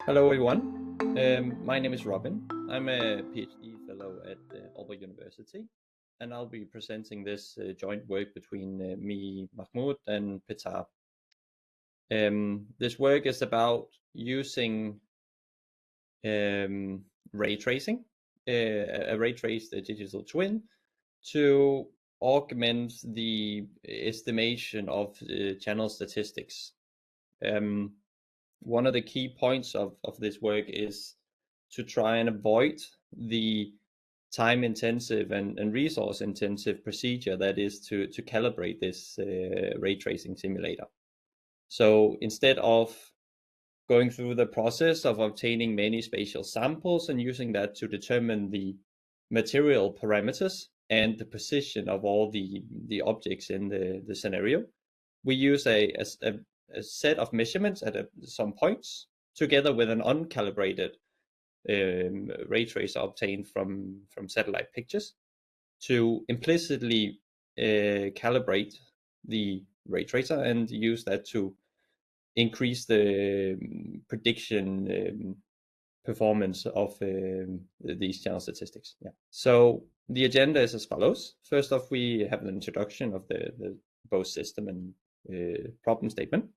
Hello, everyone. My name is Robin. I'm a PhD fellow at Aalborg University, and I'll be presenting this joint work between me, Mahmoud, and Petar. This work is about using ray tracing, a ray traced digital twin, to augment the estimation of channel statistics. One of the key points of this work is to try and avoid the time intensive and resource intensive procedure that is to calibrate this ray tracing simulator. So instead of going through the process of obtaining many spatial samples and using that to determine the material parameters and the position of all the objects in the scenario, we use a set of measurements at some points together with an uncalibrated ray tracer obtained from satellite pictures to implicitly calibrate the ray tracer and use that to increase the prediction performance of these channel statistics. Yeah. So the agenda is as follows. First off, we have an introduction of the both system and problem statement.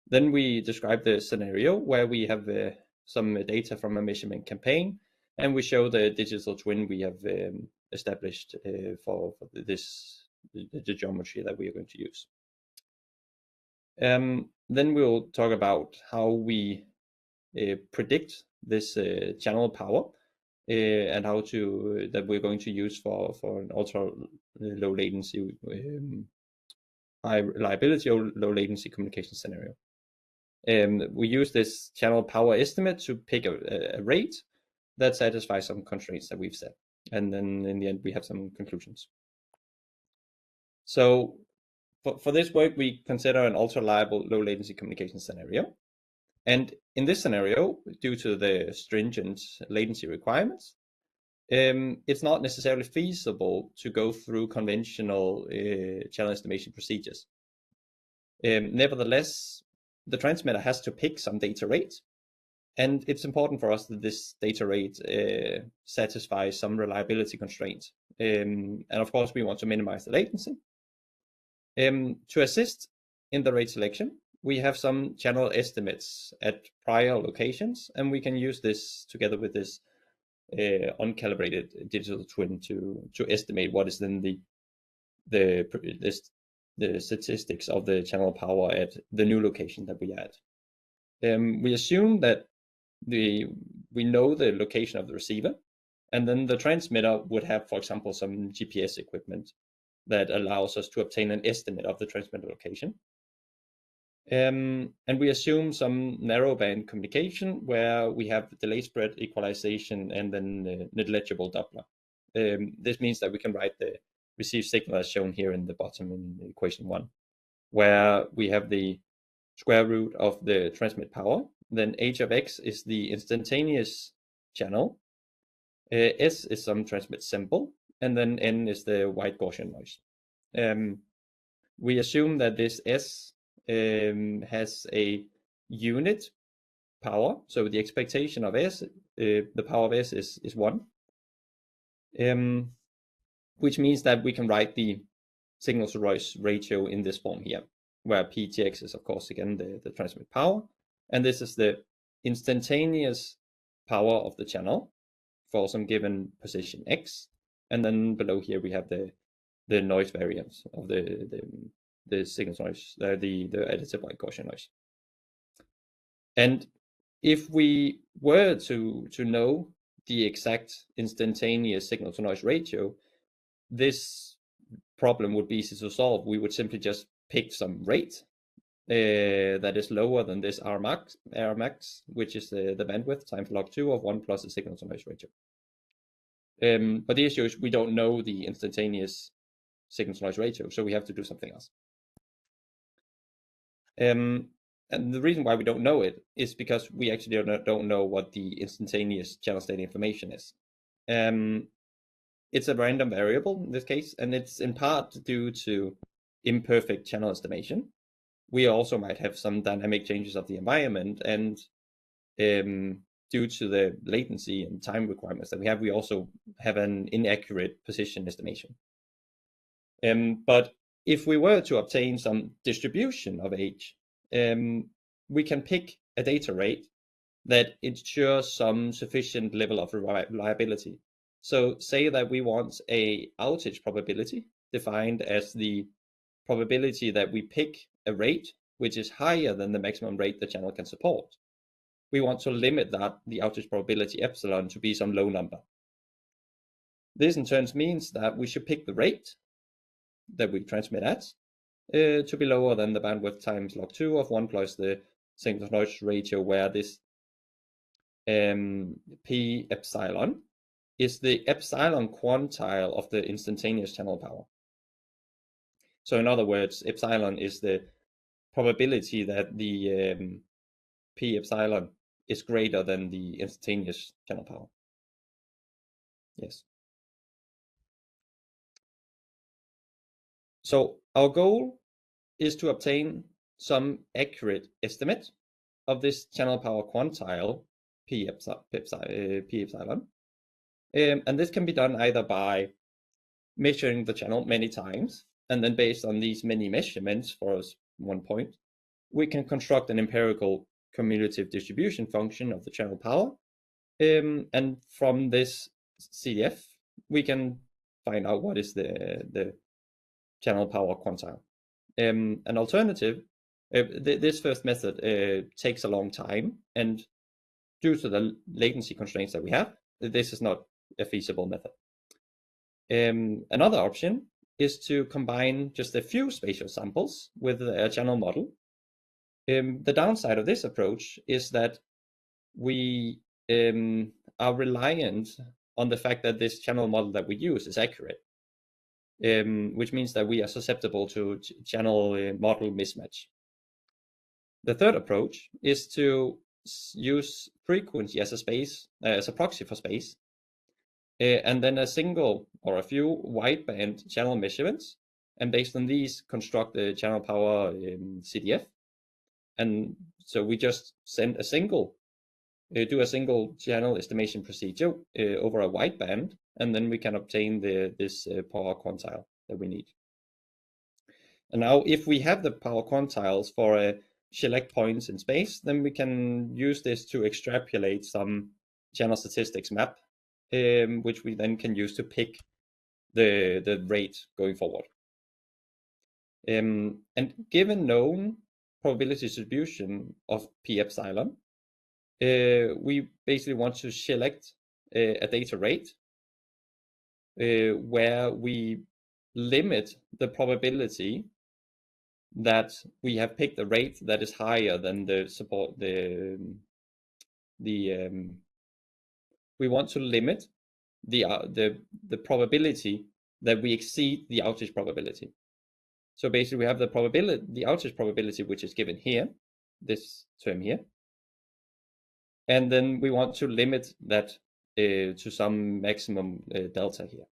Then we describe the scenario where we have some data from a measurement campaign, and we show the digital twin we have established for the geometry that we are going to use. Then we'll talk about how we predict this channel power and how that we're going to use for an ultra low latency, high reliability or low latency communication scenario. We use this channel power estimate to pick a rate that satisfies some constraints that we've set. And then in the end, we have some conclusions. So for this work, we consider an ultra reliable low latency communication scenario. And in this scenario, due to the stringent latency requirements, it's not necessarily feasible to go through conventional channel estimation procedures. Nevertheless, the transmitter has to pick some data rate, and it's important for us that this data rate satisfies some reliability constraints. And of course, we want to minimize the latency. To assist in the rate selection, we have some channel estimates at prior locations, and we can use this together with this uncalibrated digital twin to estimate what is then the statistics of the channel power at the new location that we add. We assume that we know the location of the receiver, and then the transmitter would have, for example, some GPS equipment that allows us to obtain an estimate of the transmitter location. And we assume some narrowband communication where we have delay spread equalization and then negligible Doppler. This means that we can write the received signal as shown here in the bottom in equation 1, where we have the square root of the transmit power, then h of x is the instantaneous channel, s is some transmit symbol, and then n is the white Gaussian noise. We assume that this s has a unit power, so the expectation of s, the power of s is 1, which means that we can write the signal to noise ratio in this form here, where ptx is of course again the transmit power, and this is the instantaneous power of the channel for some given position x, and then below here we have the noise variance of the signal noise, the additive white Gaussian noise. And if we were to know the exact instantaneous signal to noise ratio, this problem would be easy to solve. We would simply just pick some rate that is lower than this R max, which is the bandwidth times log 2 of 1 plus the signal to noise ratio. But the issue is we don't know the instantaneous signal to noise ratio, so we have to do something else. And the reason why we don't know it is because we actually don't know what the instantaneous channel state information is. It's a random variable in this case, and it's in part due to imperfect channel estimation. We also might have some dynamic changes of the environment, and due to the latency and time requirements that we have, we also have an inaccurate position estimation. But if we were to obtain some distribution of age, we can pick a data rate that ensures some sufficient level of reliability. So say that we want a outage probability defined as the probability that we pick a rate which is higher than the maximum rate the channel can support. We want to limit that, the outage probability epsilon, to be some low number. This in turn means that we should pick the rate that we transmit at to be lower than the bandwidth times log2 of 1 plus the signal to noise ratio, where this p epsilon is the epsilon quantile of the instantaneous channel power. So in other words, epsilon is the probability that the p epsilon is greater than the instantaneous channel power. Yes. So our goal is to obtain some accurate estimate of this channel power quantile p epsilon. And this can be done either by measuring the channel many times, and then based on these many measurements for one point, we can construct an empirical cumulative distribution function of the channel power. And from this CDF, we can find out what is the channel power quantile. An alternative, this first method takes a long time, and due to the latency constraints that we have, this is not a feasible method. Another option is to combine just a few spatial samples with a channel model. The downside of this approach is that we are reliant on the fact that this channel model that we use is accurate, which means that we are susceptible to channel model mismatch. The third approach is to use frequency as a proxy for space, and then a single or a few wideband channel measurements, and based on these construct the channel power CDF. And so we just send a single, do a single channel estimation procedure over a wideband, and then we can obtain this power quantile that we need. And now if we have the power quantiles for select points in space, then we can use this to extrapolate some channel statistics map, which we then can use to pick the rate going forward. And given known probability distribution of p epsilon, we basically want to select a data rate where we limit the probability that we have picked a rate that is higher than we want to limit the probability that we exceed the outage probability. So basically we have the outage probability, which is given here, this term here. And then we want to limit that to some maximum delta here.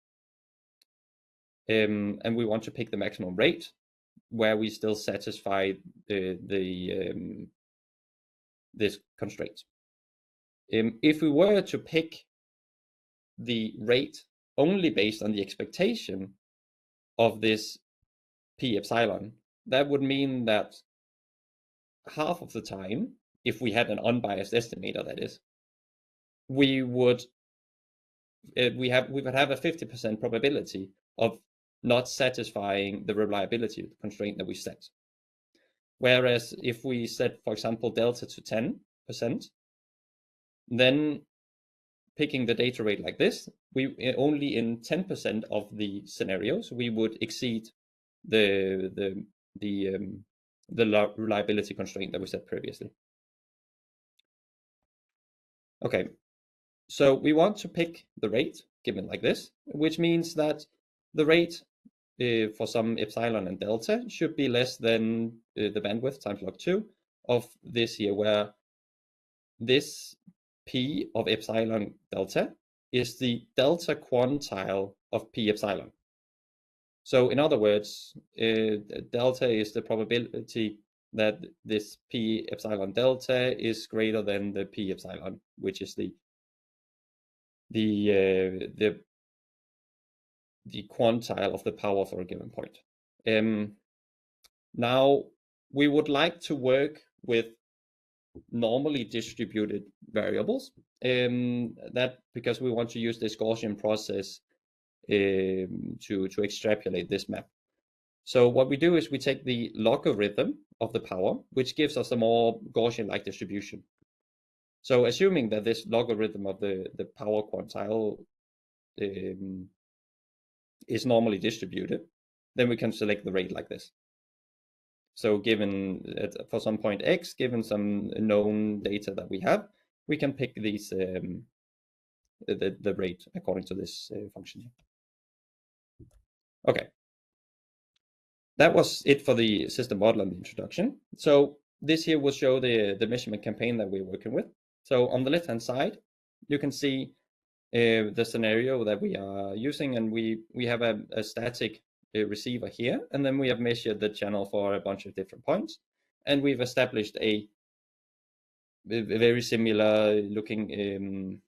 And we want to pick the maximum rate where we still satisfy this constraint. If we were to pick the rate only based on the expectation of this p epsilon, that would mean that half of the time, if we had an unbiased estimator, that is, we would have a 50% probability of not satisfying the reliability constraint that we set. Whereas if we set, for example, delta to 10%, then picking the data rate like this, we only in 10% of the scenarios we would exceed the reliability constraint that we set previously. Okay, so we want to pick the rate given like this, which means that the rate for some epsilon and delta should be less than the bandwidth times log2 of this here, where this p of epsilon delta is the delta quantile of p epsilon. So in other words, delta is the probability that this P epsilon delta is greater than the P epsilon, which is the quantile of the power for a given point. Now, we would like to work with normally distributed variables, that because we want to use this Gaussian process to extrapolate this map. So what we do is we take the logarithm of the power, which gives us a more Gaussian-like distribution. So assuming that this logarithm of the power quantile is normally distributed, then we can select the rate like this. So given for some point x, given some known data that we have, we can pick these the rate according to this function here. Okay, that was it for the system model and the introduction. So this here will show the measurement campaign that we're working with. So on the left-hand side, you can see the scenario that we are using, and we have a static receiver here, and then we have measured the channel for a bunch of different points, and we've established a very similar looking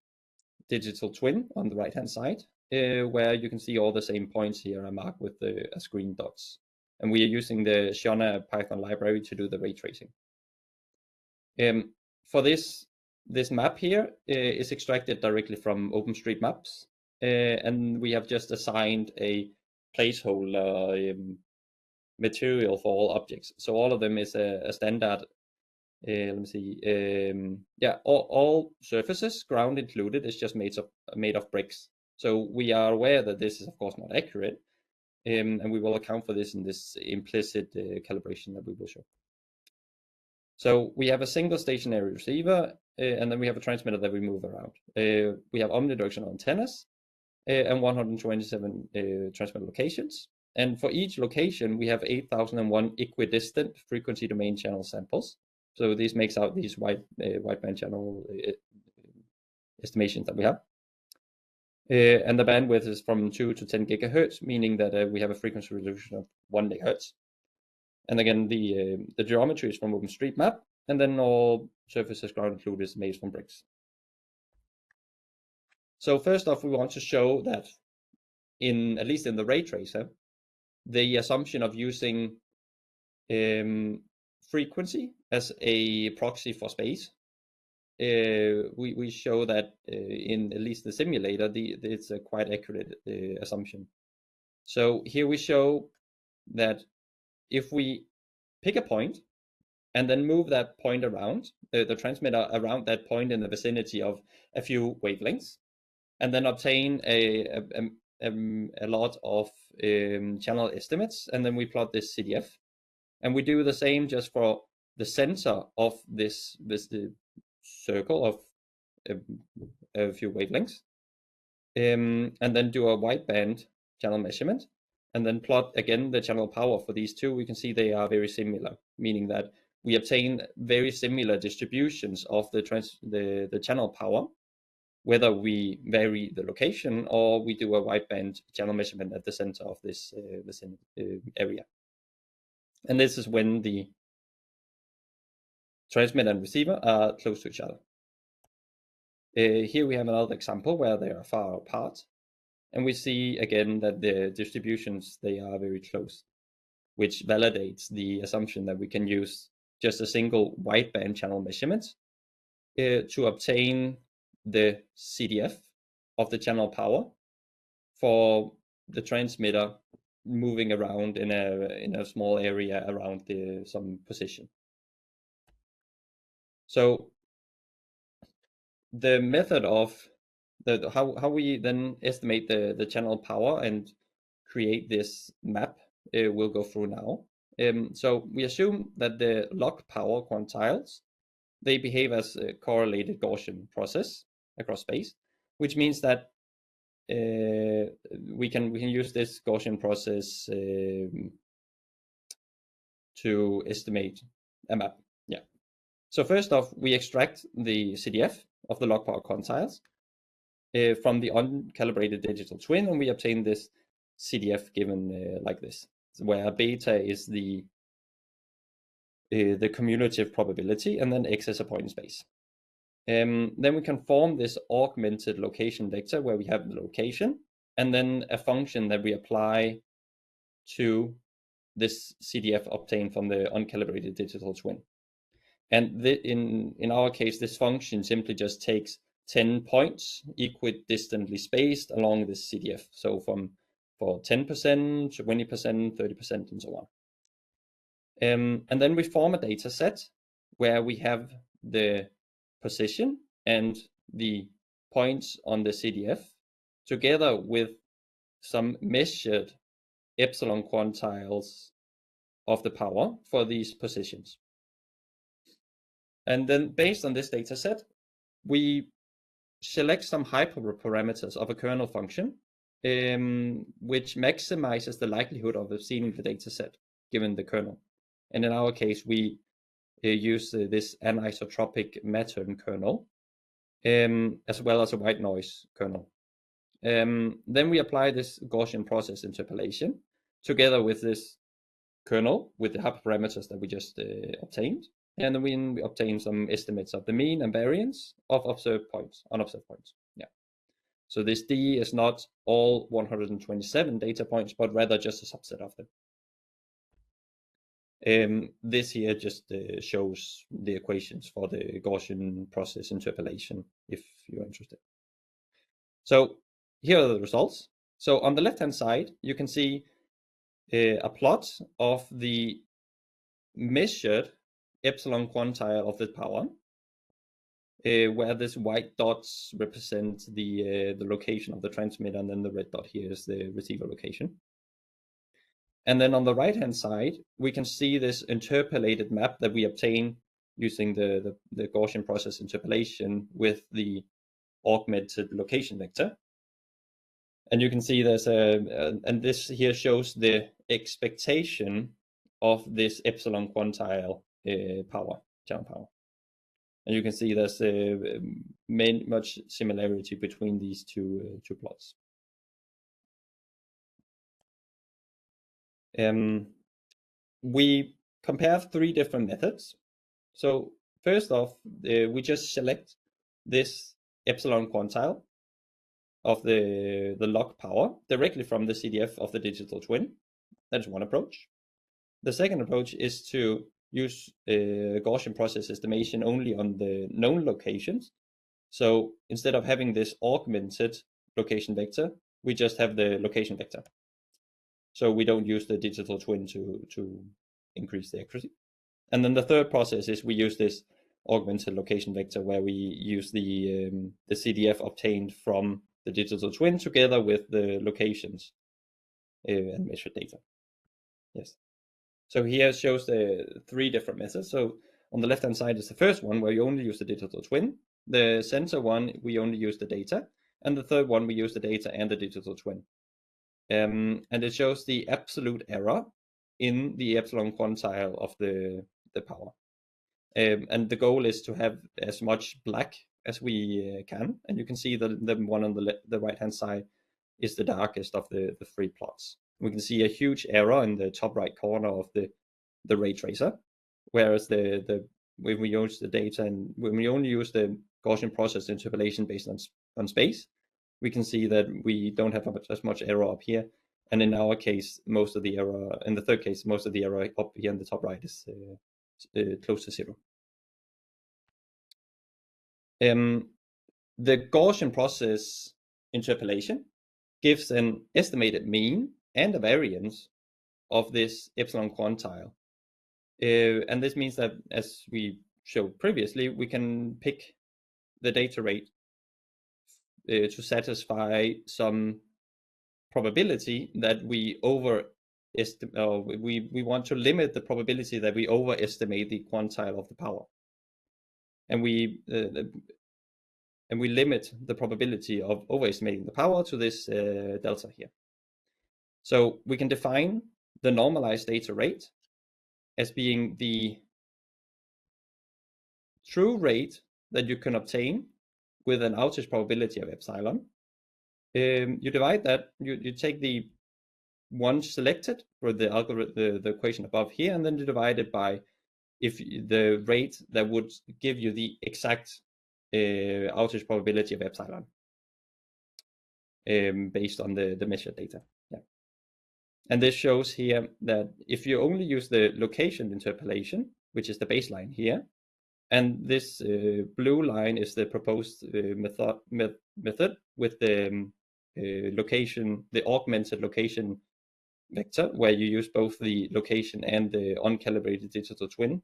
digital twin on the right hand side, where you can see all the same points here are marked with the green dots, and we are using the Shona Python library to do the ray tracing. For this map here is extracted directly from OpenStreetMaps, and we have just assigned a placeholder material for all objects. So all of them is a standard. Let me see. Yeah, all surfaces, ground included, is just made of bricks. So we are aware that this is of course not accurate, and we will account for this in this implicit calibration that we will show. So we have a single stationary receiver, and then we have a transmitter that we move around. We have omnidirectional antennas and 127 transmitter locations. And for each location, we have 8,001 equidistant frequency domain channel samples. So this makes out these wideband channel estimations that we have. And the bandwidth is from 2 to 10 gigahertz, meaning that we have a frequency resolution of 1 megahertz. And again, the geometry is from OpenStreetMap, and then all surfaces, ground included, is made from bricks. So first off, we want to show that at least in the ray tracer, the assumption of using frequency as a proxy for space, we show that in at least the simulator, it's a quite accurate assumption. So here we show that if we pick a point and then move that point around, the transmitter around that point in the vicinity of a few wavelengths, and then obtain a lot of channel estimates, and then we plot this CDF, and we do the same just for the center of this circle of a few wavelengths, and then do a wideband channel measurement, and then plot again the channel power for these two. We can see they are very similar, meaning that we obtain very similar distributions of the channel power, whether we vary the location or we do a wideband channel measurement at the center of this area. And this is when the transmitter and receiver are close to each other. Here we have another example where they are far apart, and we see again that the distributions, they are very close, which validates the assumption that we can use just a single wideband channel measurement to obtain the CDF of the channel power for the transmitter moving around in a small area around some position. So the method of how we then estimate the channel power and create this map we'll go through now. So we assume that the log power quantiles, they behave as a correlated Gaussian process across space, which means that we can use this Gaussian process to estimate a map. Yeah. So first off, we extract the CDF of the log power quantiles from the uncalibrated digital twin, and we obtain this CDF given like this, where beta is the the cumulative probability, and then x is a point in space. Then we can form this augmented location vector where we have the location and then a function that we apply to this CDF obtained from the uncalibrated digital twin. And in our case, this function simply just takes 10 points equidistantly spaced along this CDF. So for 10%, 20%, 30%, and so on. And then we form a data set where we have the position and the points on the CDF together with some measured epsilon quantiles of the power for these positions. And then based on this data set, we select some hyperparameters of a kernel function, which maximizes the likelihood of obtaining the data set given the kernel. And in our case, we use this anisotropic Mattern kernel, as well as a white noise kernel. Then we apply this Gaussian process interpolation together with this kernel with the hyperparameters that we just obtained. And then we obtain some estimates of the mean and variance of observed points, unobserved points. Yeah. So this D is not all 127 data points, but rather just a subset of them. This here just shows the equations for the Gaussian process interpolation, if you're interested. So here are the results. So on the left-hand side, you can see a plot of the measured epsilon quantile of the power, where this white dots represent the location of the transmitter, and then the red dot here is the receiver location. And then on the right-hand side, we can see this interpolated map that we obtain using the Gaussian process interpolation with the augmented location vector. And you can see there's and this here shows the expectation of this epsilon quantile channel power. And you can see there's much similarity between these two plots. We compare 3 different methods. So first off, we just select this epsilon quantile of the log power directly from the CDF of the digital twin. That is one approach. The second approach is to use Gaussian process estimation only on the known locations. So instead of having this augmented location vector, we just have the location vector. So we don't use the digital twin to increase the accuracy. And then the third process is we use this augmented location vector where we use the CDF obtained from the digital twin together with the locations and measured data. Yes. So here shows the 3 different methods. So on the left-hand side is the first one where you only use the digital twin. The center one, we only use the data. And the third one, we use the data and the digital twin. And it shows the absolute error in the epsilon quantile of the power. And the goal is to have as much black as we can. And you can see the one on the right-hand side is the darkest of the 3 plots. We can see a huge error in the top right corner of the ray tracer, whereas when we use the data and when we only use the Gaussian process interpolation based on space, we can see that we don't have as much error up here. And in our case, most of the error, in the third case, most of the error up here in the top right is close to 0. The Gaussian process interpolation gives an estimated mean and a variance of this epsilon quantile. And this means that, as we showed previously, we can pick the data rate to satisfy some probability that we we want to limit the probability that we overestimate the quantile of the power, and we limit the probability of overestimating the power to this delta here. So we can define the normalized data rate as being the true rate that you can obtain with an outage probability of epsilon. You divide that, you take the one selected for the algorithm, the equation above here, and then you divide it by if the rate that would give you the exact outage probability of epsilon based on the measured data. Yeah. And this shows here that if you only use the location interpolation, which is the baseline here, and this blue line is the proposed method with the location, the augmented location vector, where you use both the location and the uncalibrated digital twin.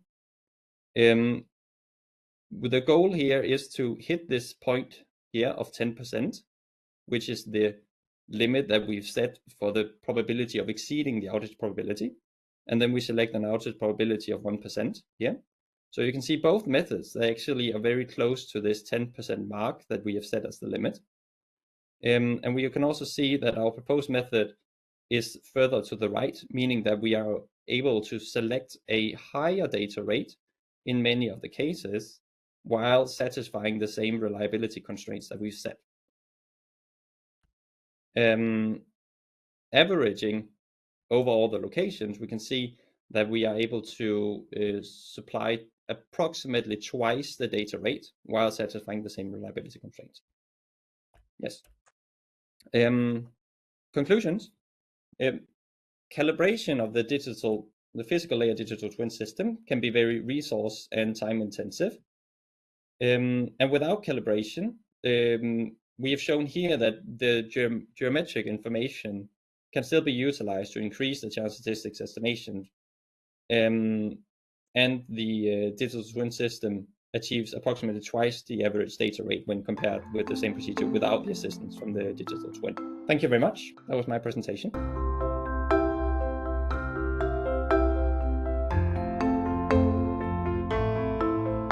The goal here is to hit this point here of 10%, which is the limit that we've set for the probability of exceeding the outage probability. And then we select an outage probability of 1% here. So you can see both methods, they actually are very close to this 10% mark that we have set as the limit. And we can also see that our proposed method is further to the right, meaning that we are able to select a higher data rate in many of the cases while satisfying the same reliability constraints that we've set. Averaging over all the locations, we can see that we are able to supply approximately twice the data rate while satisfying the same reliability constraints. Yes. Conclusions. Calibration of the physical layer digital twin system can be very resource and time intensive. And without calibration, we have shown here that the geometric information can still be utilized to increase the chance statistics estimation. And the digital twin system achieves approximately twice the average data rate when compared with the same procedure without the assistance from the digital twin. Thank you very much. That was my presentation.